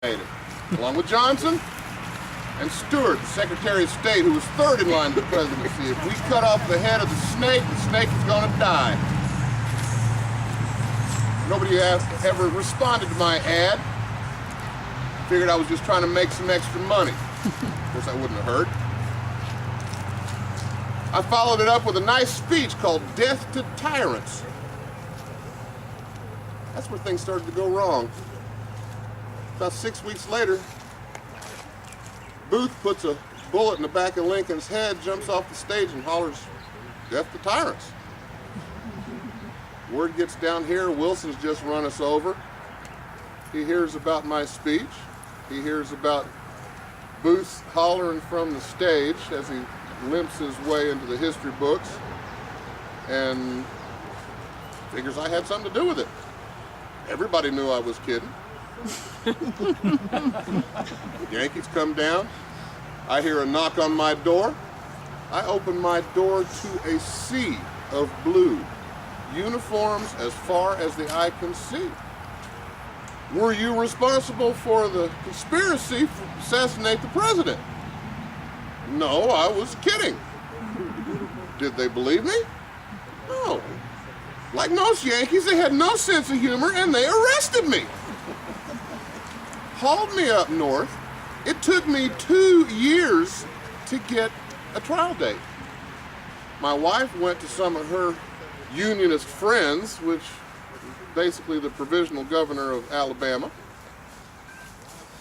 along with Johnson and Stewart, the Secretary of State, who was third in line to the presidency. If we cut off the head of the snake is going to die. Nobody ever responded to my ad. Figured I was just trying to make some extra money. Of course, I wouldn't have heard. I followed it up with a nice speech called Death to Tyrants. That's where things started to go wrong. About 6 weeks later, Booth puts a bullet in the back of Lincoln's head, jumps off the stage and hollers, "Death to tyrants." Word gets down here, Wilson's just run us over. He hears about my speech. He hears about Booth hollering from the stage as he limps his way into the history books and figures I had something to do with it. Everybody knew I was kidding. Yankees come down. I hear a knock on my door. I open my door to a sea of blue. Uniforms as far as the eye can see. Were you responsible for the conspiracy to assassinate the president? No, I was kidding. Did they believe me? No. Like most Yankees, they had no sense of humor and they arrested me. Hauled me up north. It took me 2 years to get a trial date. My wife went to some of her unionist friends, which basically the provisional governor of Alabama,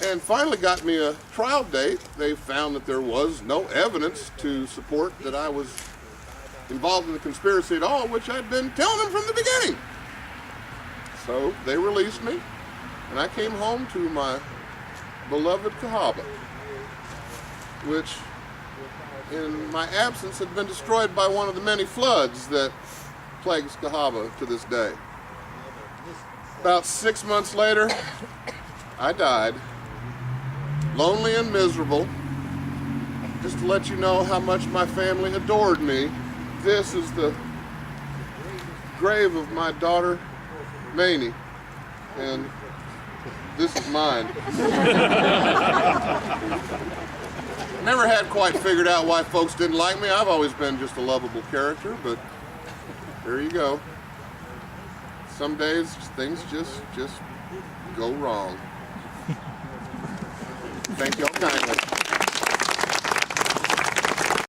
and finally got me a trial date. They found that there was no evidence to support that I was involved in the conspiracy at all, which I'd been telling them from the beginning. So they released me, and I came home to my beloved Cahaba, which in my absence had been destroyed by one of the many floods that plagues Cahaba to this day. About 6 months later, I died, lonely and miserable. Just to let you know how much my family adored me, this is the grave of my daughter, Mamie, and this is mine. Never had quite figured out why folks didn't like me. I've always been just a lovable character, but there you go. Some days things just go wrong. Thank y'all kindly.